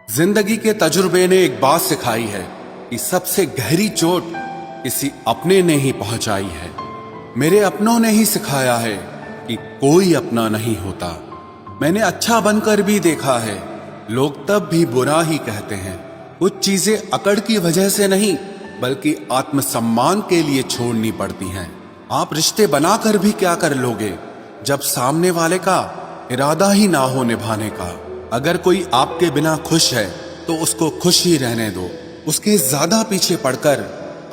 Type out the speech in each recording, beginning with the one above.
जिंदगी के तजुर्बे ने एक बात सिखाई है कि सबसे गहरी चोट किसी अपने ने ही पहुंचाई है। मेरे अपनों ने ही सिखाया है कि कोई अपना नहीं होता। मैंने अच्छा बनकर भी देखा है, लोग तब भी बुरा ही कहते हैं। कुछ चीजें अकड़ की वजह से नहीं बल्कि आत्मसम्मान के लिए छोड़नी पड़ती हैं। आप रिश्ते बनाकर भी क्या कर लोगे जब सामने वाले का इरादा ही ना हो निभाने का। अगर कोई आपके बिना खुश है तो उसको खुश ही रहने दो। उसके ज्यादा पीछे पड़कर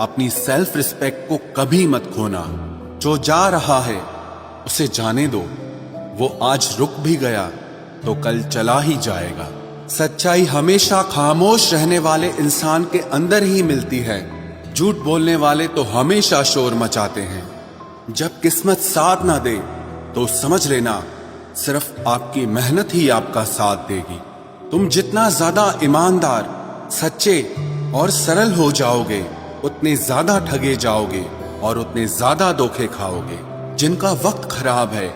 अपनी सेल्फ रिस्पेक्ट को कभी मत खोना। जो जा रहा है उसे जाने दो, वो आज रुक भी गया तो कल चला ही जाएगा। सच्चाई हमेशा खामोश रहने वाले इंसान के अंदर ही मिलती है। झूठ बोलने वाले तो हमेशा शोर मचाते हैं। जब किस्मत साथ ना दे तो समझ लेना सिर्फ आपकी मेहनत ही आपका साथ देगी। तुम जितना ज्यादा ईमानदार, सच्चे और सरल हो जाओगे उतने ज्यादा ठगे जाओगे और उतने ज्यादा धोखे खाओगे। जिनका वक्त खराब है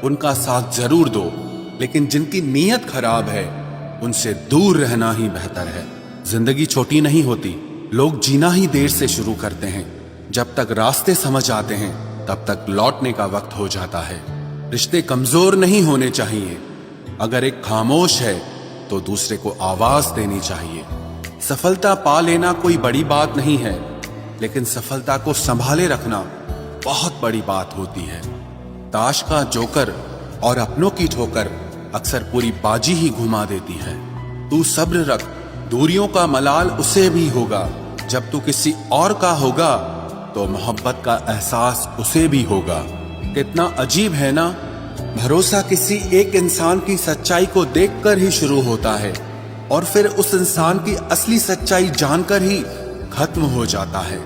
उनका साथ जरूर दो, लेकिन जिनकी नीयत खराब है उनसे दूर रहना ही बेहतर है। जिंदगी छोटी नहीं होती, लोग जीना ही देर से शुरू करते हैं। जब तक रास्ते समझ आते हैं तब तक लौटने का वक्त हो जाता है। रिश्ते कमजोर नहीं होने चाहिए। अगर एक खामोश है तो दूसरे को आवाज देनी चाहिए। सफलता पा लेना कोई बड़ी बात नहीं है, लेकिन सफलता को संभाले रखना बहुत बड़ी बात होती है। ताश का जोकर और अपनों की ठोकर अक्सर पूरी बाजी ही घुमा देती है। तू सब्र रख, दूरियों का मलाल उसे भी होगा। जब तू किसी और का होगा तो मोहब्बत का एहसास उसे भी होगा। कितना अजीब है ना, भरोसा किसी एक इंसान की सच्चाई को देखकर ही शुरू होता है और फिर उस इंसान की असली सच्चाई जानकर ही खत्म हो जाता है।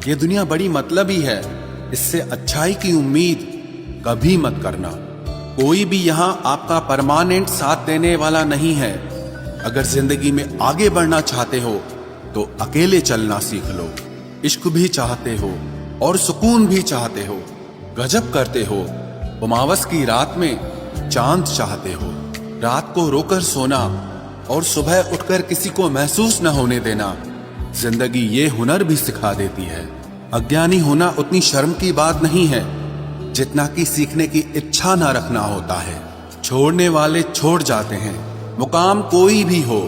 ये दुनिया बड़ी मतलबी है, इससे अच्छाई की उम्मीद कभी मत करना। कोई भी यहाँ आपका परमानेंट साथ देने वाला नहीं है। अगर जिंदगी में आगे बढ़ना चाहते हो तो अकेले चलना सीख लो। इश्क भी चाहते हो और सुकून भी चाहते हो, गजब करते हो। उमावस की रात में चांद चाहते हो। रात को रोकर सोना और सुबह उठकर किसी को महसूस न होने देना जिंदगी ये हुनर भी सिखा देती है। अज्ञानी होना उतनी शर्म की बात नहीं है जितना कि सीखने की इच्छा ना रखना होता है। छोड़ने वाले छोड़ जाते हैं, मुकाम कोई भी हो,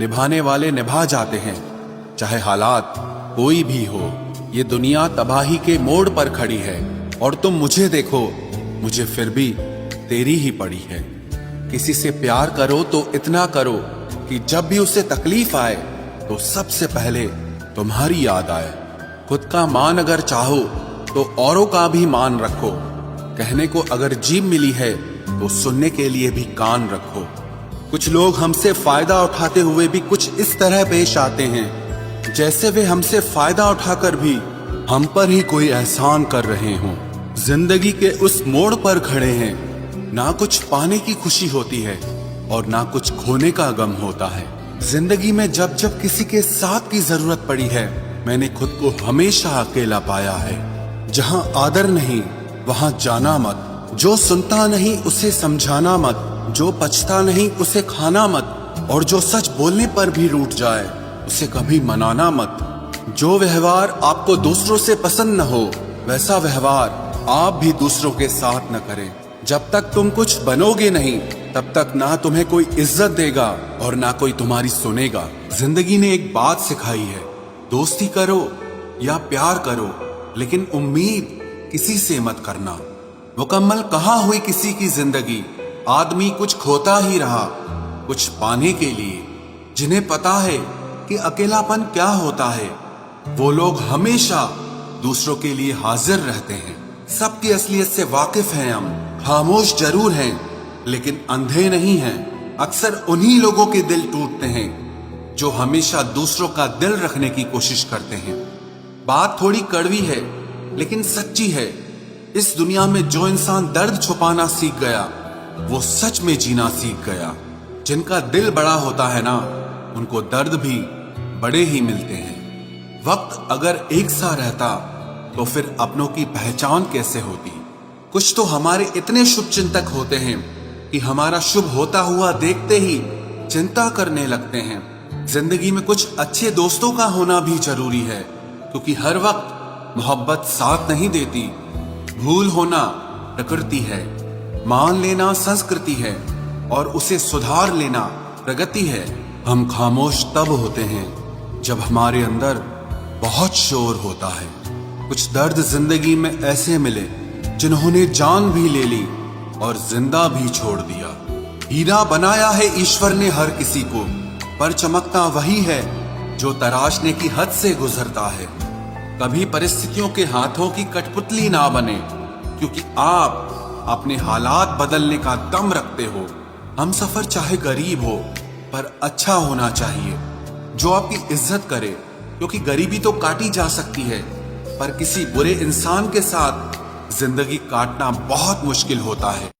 निभाने वाले निभा जाते हैं। चाहे हालात कोई भी हो, ये दुनिया तबाही के मोड़ पर खड़ी है और तुम मुझे देखो, मुझे फिर भी तेरी ही पड़ी है। किसी से प्यार करो तो इतना करो कि जब भी उसे तकलीफ आए तो सबसे पहले तुम्हारी याद आए। खुद का मान अगर चाहो तो औरों का भी मान रखो। कहने को अगर जीभ मिली है तो सुनने के लिए भी कान रखो। कुछ लोग हमसे फायदा उठाते हुए भी कुछ इस तरह पेश आते हैं जैसे वे हमसे फायदा उठाकर भी हम पर ही कोई एहसान कर रहे हों। जिंदगी के उस मोड़ पर खड़े हैं, ना कुछ पाने की खुशी होती है और ना कुछ खोने का गम होता है। जिंदगी में जब जब किसी के साथ की जरूरत पड़ी है मैंने खुद को हमेशा अकेला पाया है। जहां आदर नहीं वहां जाना मत। जो सुनता नहीं उसे समझाना मत। जो पछता नहीं उसे खाना मत। और जो सच बोलने पर भी रूठ जाए उसे कभी मनाना मत। जो व्यवहार आपको दूसरों से पसंद न हो वैसा व्यवहार आप भी दूसरों के साथ न करें। जब तक तुम कुछ बनोगे नहीं तब तक ना तुम्हें कोई इज्जत देगा और ना कोई तुम्हारी सुनेगा। जिंदगी ने एक बात सिखाई है, दोस्ती करो या प्यार करो लेकिन उम्मीद किसी से मत करना। मुकम्मल कहाँ हुई किसी की जिंदगी, आदमी कुछ खोता ही रहा कुछ पाने के लिए। जिन्हें पता है कि अकेलापन क्या होता है वो लोग हमेशा दूसरों के लिए हाजिर रहते हैं। सबकी असलियत से वाकिफ हैं हम, खामोश जरूर हैं लेकिन अंधे नहीं हैं। अक्सर उन्हीं लोगों के दिल टूटते हैं जो हमेशा दूसरों का दिल रखने की कोशिश करते हैं। बात थोड़ी कड़वी है लेकिन सच्ची है। इस दुनिया में जो इंसान दर्द छुपाना सीख गया वो सच में जीना सीख गया। जिनका दिल बड़ा होता है ना उनको दर्द भी बड़े ही मिलते हैं। वक्त अगर एक सा रहता तो फिर अपनों की पहचान कैसे होती। कुछ तो हमारे इतने शुभ चिंतक होते हैं कि हमारा शुभ होता हुआ देखते ही चिंता करने लगते हैं। जिंदगी में कुछ अच्छे दोस्तों का होना भी जरूरी है, क्योंकि हर वक्त मोहब्बत साथ नहीं देती। भूल होना प्रकृति है, मान लेना संस्कृति है और उसे सुधार लेना प्रगति है। हम खामोश तब होते हैं जब हमारे अंदर बहुत शोर होता है। कुछ दर्द जिंदगी में ऐसे मिले जिन्होंने जान भी ले ली और जिंदा भी छोड़ दिया। हीरा बनाया है ईश्वर ने हर किसी को, पर चमकता वही है जो तराशने की हद से गुजरता है। कभी परिस्थितियों के हाथों की कठपुतली ना बने, क्योंकि आप अपने हालात बदलने का दम रखते हो। हम सफर चाहे गरीब हो पर अच्छा होना चाहिए, जो आपकी इज्जत करे, क्योंकि गरीबी तो काटी जा सकती है पर किसी बुरे इंसान के साथ जिंदगी काटना बहुत मुश्किल होता है।